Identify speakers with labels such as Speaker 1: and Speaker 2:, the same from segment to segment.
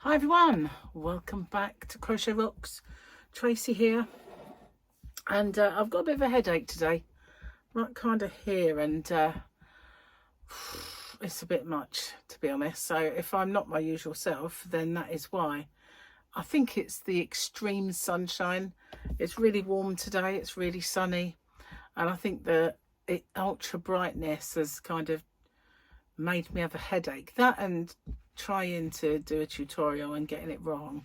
Speaker 1: Hi everyone, welcome back to Crochet Rocks. Tracy here, and I've got a bit of a headache today, right kind of here, and it's a bit much, to be honest. So if I'm not my usual self, then that is why. I think it's the extreme sunshine. It's really warm today, it's really sunny, and I think the ultra brightness has kind of made me have a headache. That and trying to do a tutorial and getting it wrong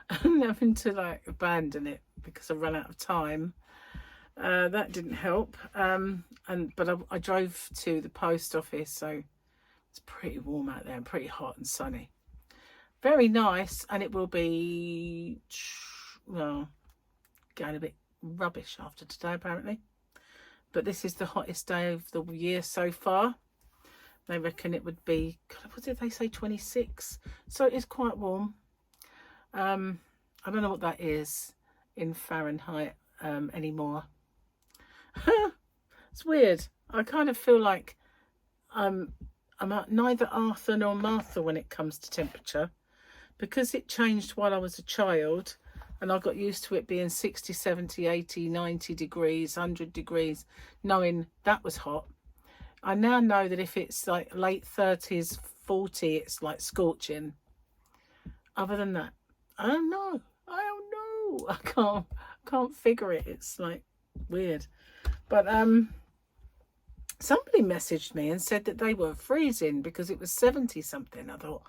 Speaker 1: and having to like abandon it because I ran out of time. That didn't help. But I drove to the post office, so it's pretty warm out there and pretty hot and sunny. Very nice, and it will be, well, going a bit rubbish after today apparently. But this is the hottest day of the year so far. They reckon it would be, what did they say, 26? So it is quite warm. I don't know what that is in Fahrenheit anymore. It's weird. I kind of feel like I'm neither Arthur nor Martha when it comes to temperature, because it changed while I was a child and I got used to it being 60, 70, 80, 90 degrees, 100 degrees, knowing that was hot. I now know that if it's like late 30s, 40, it's like scorching. Other than that, I don't know. I can't figure it. It's like weird. But somebody messaged me and said that they were freezing because it was 70 something. I thought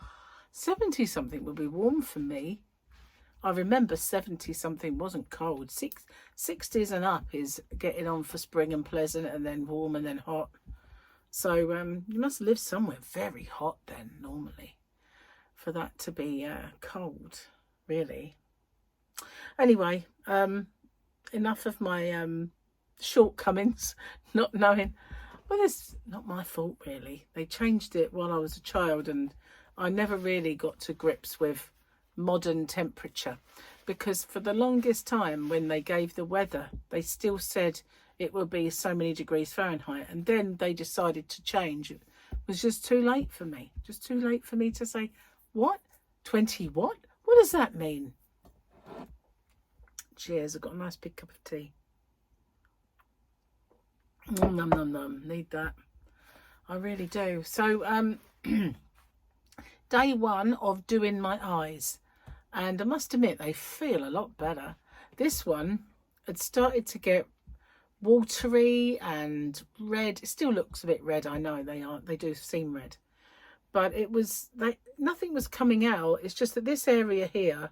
Speaker 1: 70 something would be warm for me. I remember 70 something wasn't cold. 60s and up is getting on for spring and pleasant, and then warm and then hot. So you must live somewhere very hot then, normally, for that to be cold, really. Anyway, enough of my shortcomings, not knowing. Well, it's not my fault, really. They changed it while I was a child, and I never really got to grips with modern temperature, because for the longest time when they gave the weather, they still said it will be so many degrees Fahrenheit, and then they decided to change. It was just too late for me. Just too late for me to say, what? 20 what? What does that mean? Cheers, I've got a nice big cup of tea. Nom, nom, nom, nom. Need that. I really do. So, day one of doing my eyes. And I must admit, they feel a lot better. This one had started to get watery and red. It still looks a bit red, I know. They do seem red, but it was like nothing was coming out. It's just that this area here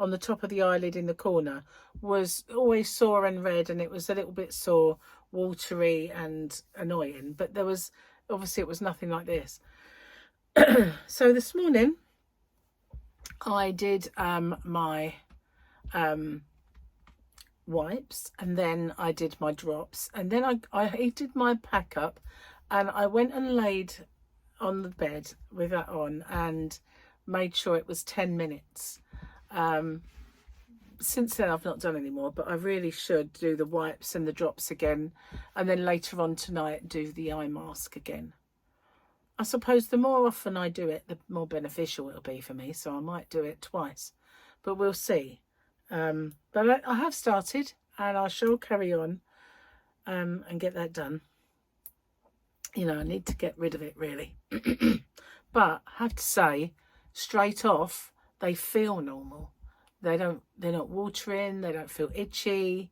Speaker 1: on the top of the eyelid in the corner was always sore and red, and it was a little bit sore, watery and annoying. But there was, obviously it was nothing like this. So this morning I did my wipes, and then I did my drops, and then I did my pack up, and I went and laid on the bed with that on and made sure it was 10 minutes. Since then I've not done any more, but I really should do the wipes and the drops again, and then later on tonight do the eye mask again. I suppose the more often I do it, the more beneficial it'll be for me, so I might do it twice, but we'll see. But I have started, and I shall carry on and get that done. You know, I need to get rid of it, really. But I have to say, straight off, they feel normal. They're not watering, they don't feel itchy,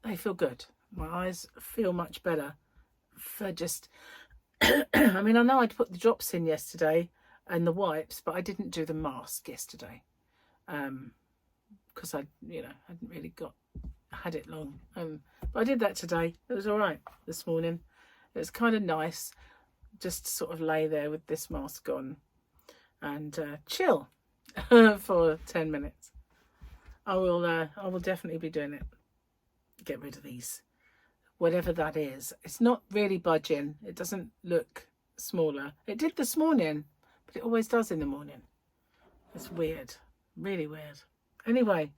Speaker 1: they feel good. My eyes feel much better for just I mean, I know I'd put the drops in yesterday and the wipes, but I didn't do the mask yesterday because I hadn't really had it long. But I did that today. It was all right this morning. It was kind of nice just to sort of lay there with this mask on and chill for 10 minutes. I will definitely be doing it. Get rid of these. Whatever that is. It's not really budging. It doesn't look smaller. It did this morning, but it always does in the morning. It's weird. Really weird. Anyway,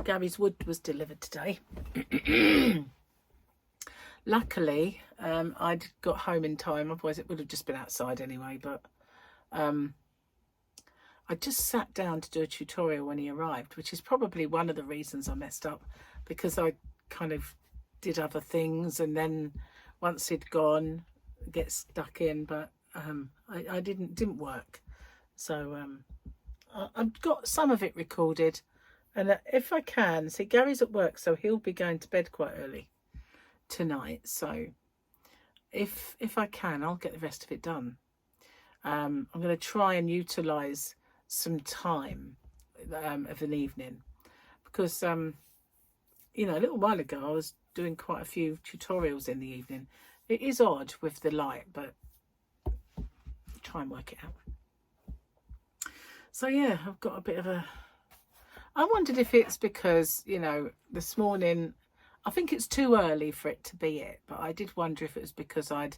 Speaker 1: Gary's wood was delivered today. Luckily, I'd got home in time. Otherwise, it would have just been outside anyway. But I just sat down to do a tutorial when he arrived, which is probably one of the reasons I messed up, because I kind of did other things, and then once he'd gone, get stuck in, but I didn't work. So I've got some of it recorded, and if I can, see, Gary's at work, so he'll be going to bed quite early tonight, so if I can, I'll get the rest of it done. I'm going to try and utilize some time of an evening, because you know, a little while ago I was doing quite a few tutorials in the evening. It is odd with the light, but try and work it out. So yeah, I've got a bit of a, I wondered if it's because, you know, this morning, I think it's too early for it to be it, but I did wonder if it was because I'd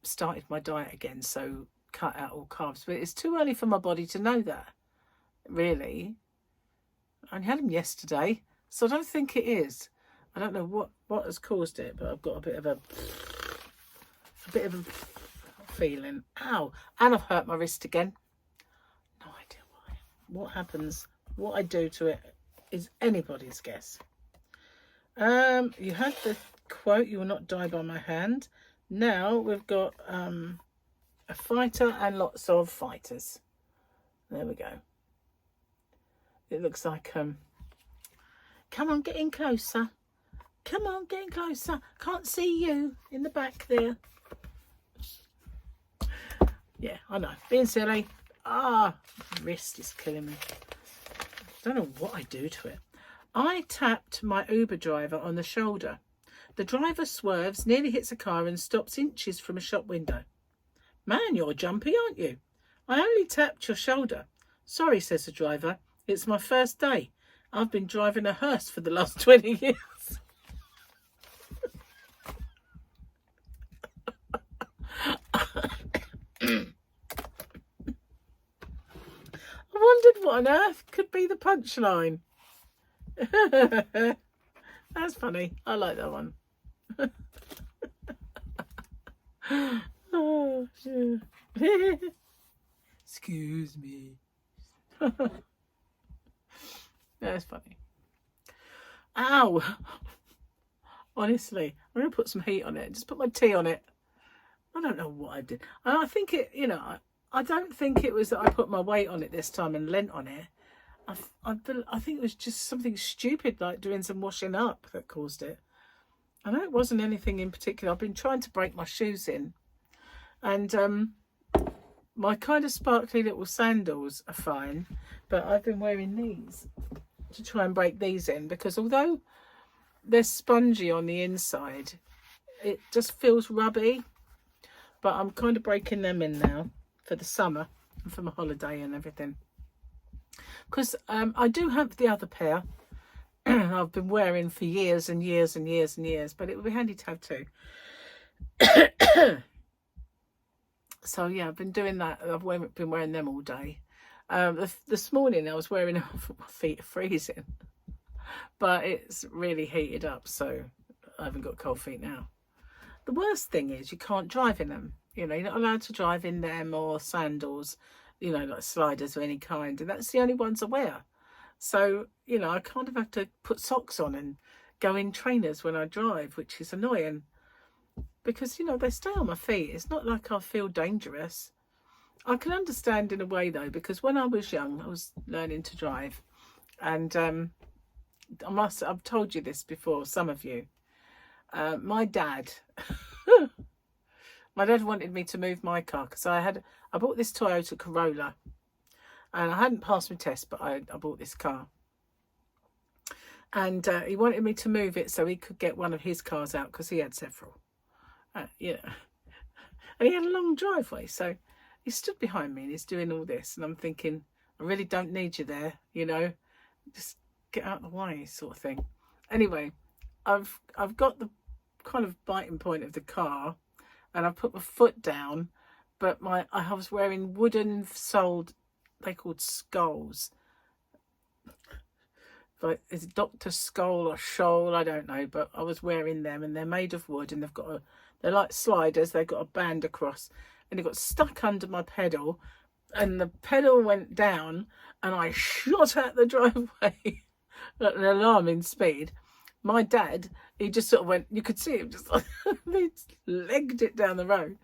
Speaker 1: started my diet again, so cut out all carbs. But it's too early for my body to know that, really. I had them yesterday, so I don't think it is. I don't know what has caused it, but I've got a bit of a feeling. Ow! And I've hurt my wrist again. No idea why. What happens, what I do to it is anybody's guess. You had the quote, "You will not die by my hand." Now we've got a fighter and lots of fighters. There we go. It looks like come on, get in closer. Come on, get in closer. Can't see you in the back there. Yeah, I know. Being silly. Ah, wrist is killing me. Don't know what I do to it. I tapped my Uber driver on the shoulder. The driver swerves, nearly hits a car and stops inches from a shop window. "Man, you're jumpy, aren't you?" "I only tapped your shoulder." "Sorry," says the driver. "It's my first day. I've been driving a hearse for the last 20 years. I wondered what on earth could be the punchline. That's funny. I like that one. Oh, yeah. Excuse me. That's funny. Ow! Honestly, I'm going to put some heat on it. Just put my tea on it. I don't know what I did. And I think it, you know, I don't think it was that I put my weight on it this time and lent on it. I think it was just something stupid, like doing some washing up, that caused it. I know it wasn't anything in particular. I've been trying to break my shoes in. And my kind of sparkly little sandals are fine. But I've been wearing these to try and break these in. Because although they're spongy on the inside, it just feels rubby. But I'm kind of breaking them in now for the summer and for my holiday and everything. Because I do have the other pair I've been wearing for years and years and years and years, but it would be handy to have two. So yeah, I've been doing that. I've been wearing them all day. This morning I was wearing them, my feet are freezing, but it's really heated up, so I haven't got cold feet now. The worst thing is you can't drive in them. You know, you're not allowed to drive in them or sandals, you know, like sliders of any kind. And that's the only ones I wear. So, you know, I kind of have to put socks on and go in trainers when I drive, which is annoying. Because, you know, they stay on my feet. It's not like I feel dangerous. I can understand in a way, though, because when I was young, I was learning to drive. And I've told you this before, some of you. My dad... My dad wanted me to move my car because I bought this Toyota Corolla and I hadn't passed my test, but I bought this car. And he wanted me to move it so he could get one of his cars out because he had several. You know. And he had a long driveway. So he stood behind me and he's doing all this. And I'm thinking, I really don't need you there, you know. Just get out of the way sort of thing. Anyway, I've got the kind of biting point of the car. And I put my foot down, but I was wearing wooden soled, they called skulls. Like, is it Dr. Skull or Shoal? I don't know, but I was wearing them and they're made of wood and they're like sliders. They've got a band across and it got stuck under my pedal and the pedal went down and I shot out the driveway at an alarming speed. My dad, he just sort of went, you could see him just like, he legged it down the road,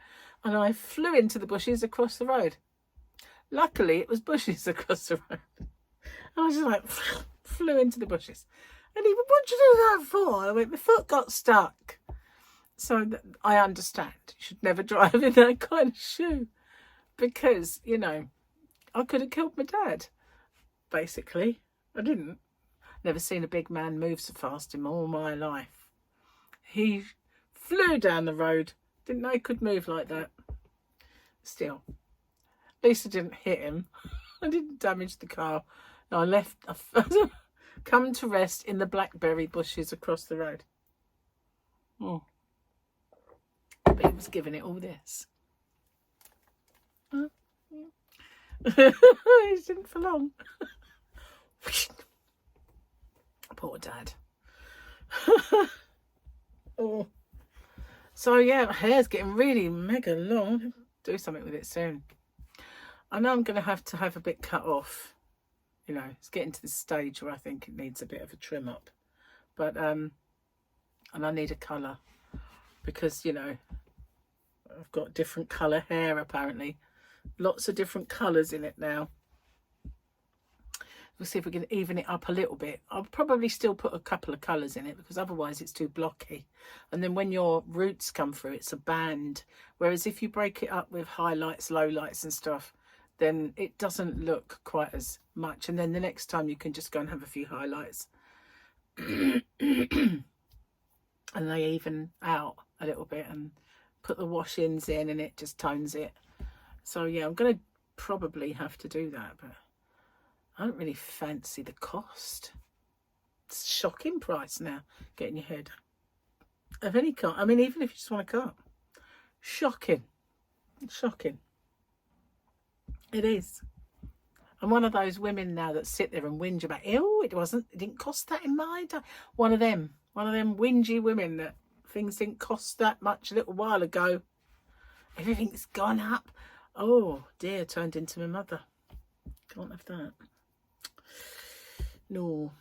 Speaker 1: and I flew into the bushes across the road. Luckily, it was bushes across the road. I was just like, flew into the bushes. And he went, what'd you do that for? I went, my foot got stuck. So I understand. You should never drive in that kind of shoe. Because, you know, I could have killed my dad, basically. I didn't. Never seen a big man move so fast in all my life. He flew down the road. Didn't know he could move like that. Still, at least I didn't hit him. I didn't damage the car. No, I come to rest in the blackberry bushes across the road. Oh. But he was giving it all this. He didn't for long. Poor dad. Oh. So yeah, my hair's getting really mega long. Do something with it soon. I know I'm going to have a bit cut off. You know, it's getting to the stage where I think it needs a bit of a trim up. But and I need a colour, because, you know, I've got different colour hair apparently. Lots of different colours in it now. We'll see if we can even it up a little bit. I'll probably still put a couple of colours in it, because otherwise it's too blocky. And then when your roots come through, it's a band. Whereas if you break it up with highlights, lowlights and stuff, then it doesn't look quite as much. And then the next time you can just go and have a few highlights. And they even out a little bit, and put the wash-ins in, and it just tones it. So yeah, I'm going to probably have to do that, but I don't really fancy the cost. It's a shocking price now, getting your hair done. Of any kind. I mean, even if you just want a cut. Shocking. Shocking. It is. I'm one of those women now that sit there and whinge about, oh, it didn't cost that in my time. One of them whingy women that things didn't cost that much a little while ago. Everything's gone up. Oh dear, turned into my mother. Can't have that. No.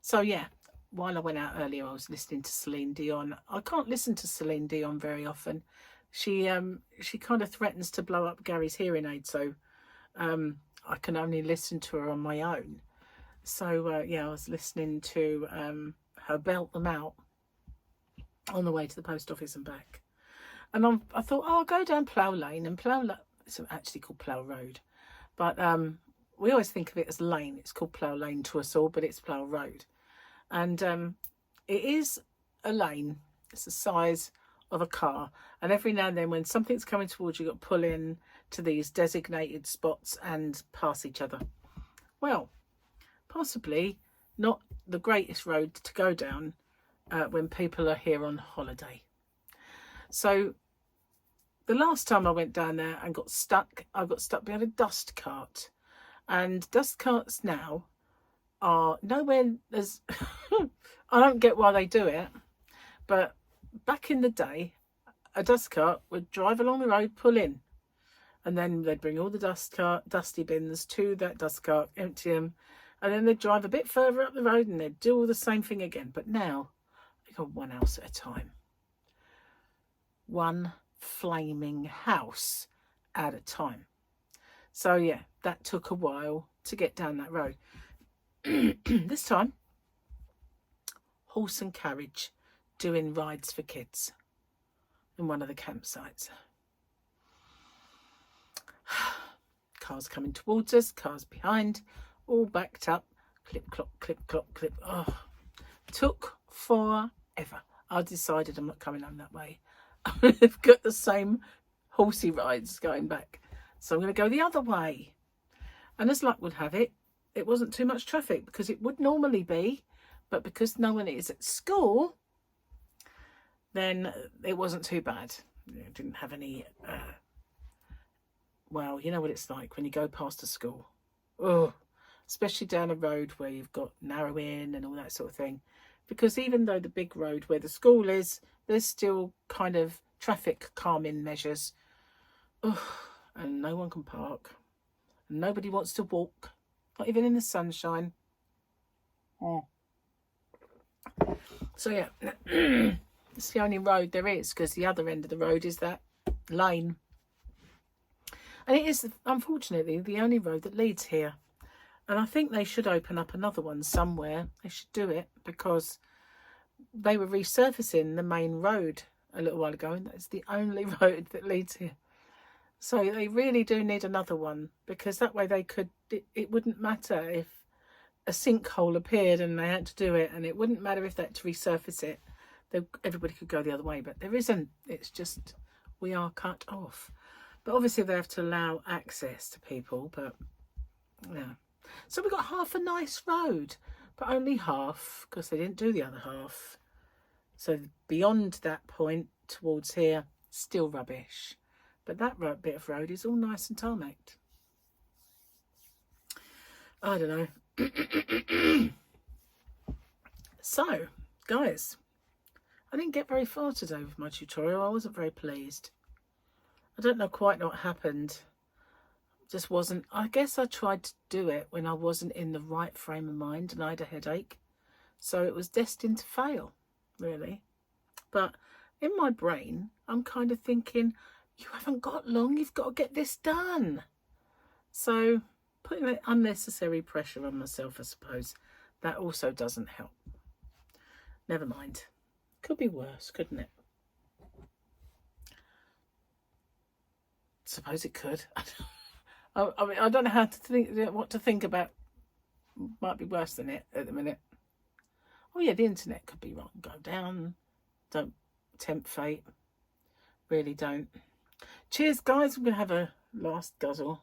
Speaker 1: So yeah, while I went out earlier, I was listening to Celine Dion. I can't listen to Celine Dion very often. She kind of threatens to blow up Gary's hearing aid, so I can only listen to her on my own. So yeah, I was listening to her belt them out on the way to the post office and back. And I thought, oh, I'll go down Plough Lane. And Plough Lane, it's actually called Plough Road. But we always think of it as lane. It's called Plough Lane to us all, but it's Plough Road. And it is a lane. It's the size of a car. And every now and then when something's coming towards you, you've got to pull in to these designated spots and pass each other. Well, possibly not the greatest road to go down when people are here on holiday. So the last time I went down there and got stuck, I got stuck behind a dust cart. And dust carts now are nowhere as... I don't get why they do it. But back in the day, a dust cart would drive along the road, pull in. And then they'd bring all the dusty bins to that dust cart, empty them. And then they'd drive a bit further up the road and they'd do all the same thing again. But now, they go one house at a time. One flaming house at a time. So yeah, that took a while to get down that road. This time, horse and carriage doing rides for kids in one of the campsites. Cars coming towards us, cars behind, all backed up. Clip, clop, clip, clop, clip. Oh, took forever. I decided I'm not coming home that way. I've got the same horsey rides going back. So I'm going to go the other way. And as luck would have it, it wasn't too much traffic, because it would normally be. But because no one is at school, then it wasn't too bad. It didn't have any... well, you know what it's like when you go past a school. Oh, especially down a road where you've got narrowing and all that sort of thing. Because even though the big road where the school is, there's still kind of traffic calming measures. Oh, and no one can park. and nobody wants to walk, not even in the sunshine. So yeah, it's the only road there is, because the other end of the road is that lane. And it is, unfortunately, the only road that leads here. And I think they should open up another one somewhere. They should do it, because they were resurfacing the main road a little while ago, and that's the only road that leads here. So they really do need another one, because that way they could, it wouldn't matter if a sinkhole appeared and they had to do it, and it wouldn't matter if they had to resurface it. Everybody could go the other way, but there isn't. It's just, we are cut off. But obviously they have to allow access to people, but yeah. So we got half a nice road, but only half, because they didn't do the other half. So beyond that point towards here, still rubbish. But that bit of road is all nice and tarmacked. I don't know. So, guys, I didn't get very far today with my tutorial. I wasn't very pleased. I don't know quite what happened. Just wasn't. I guess I tried to do it when I wasn't in the right frame of mind and I had a headache. So it was destined to fail, really. But in my brain, I'm kind of thinking, you haven't got long, you've got to get this done. So putting unnecessary pressure on myself, I suppose, that also doesn't help. Never mind. Could be worse, couldn't it? Suppose it could. I mean, I don't know how to think, what to think about. Might be worse than it at the minute. Oh yeah, the internet could be wrong. Go down. Don't tempt fate. Really don't. Cheers, guys. I'm going to have a last guzzle.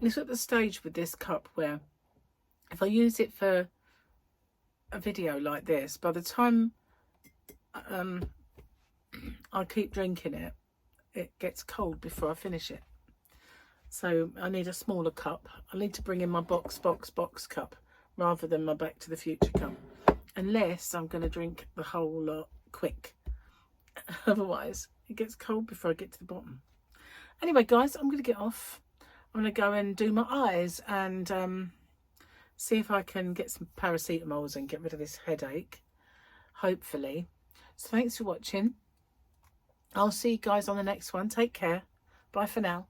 Speaker 1: It's at the stage with this cup where if I use it for a video like this, by the time I keep drinking it, it gets cold before I finish it. So I need a smaller cup. I need to bring in my box cup rather than my Back to the Future cup. Unless I'm going to drink the whole lot quick. Otherwise, it gets cold before I get to the bottom. Anyway, guys, I'm going to get off. I'm going to go and do my eyes and see if I can get some paracetamols and get rid of this headache. Hopefully. So thanks for watching. I'll see you guys on the next one. Take care. Bye for now.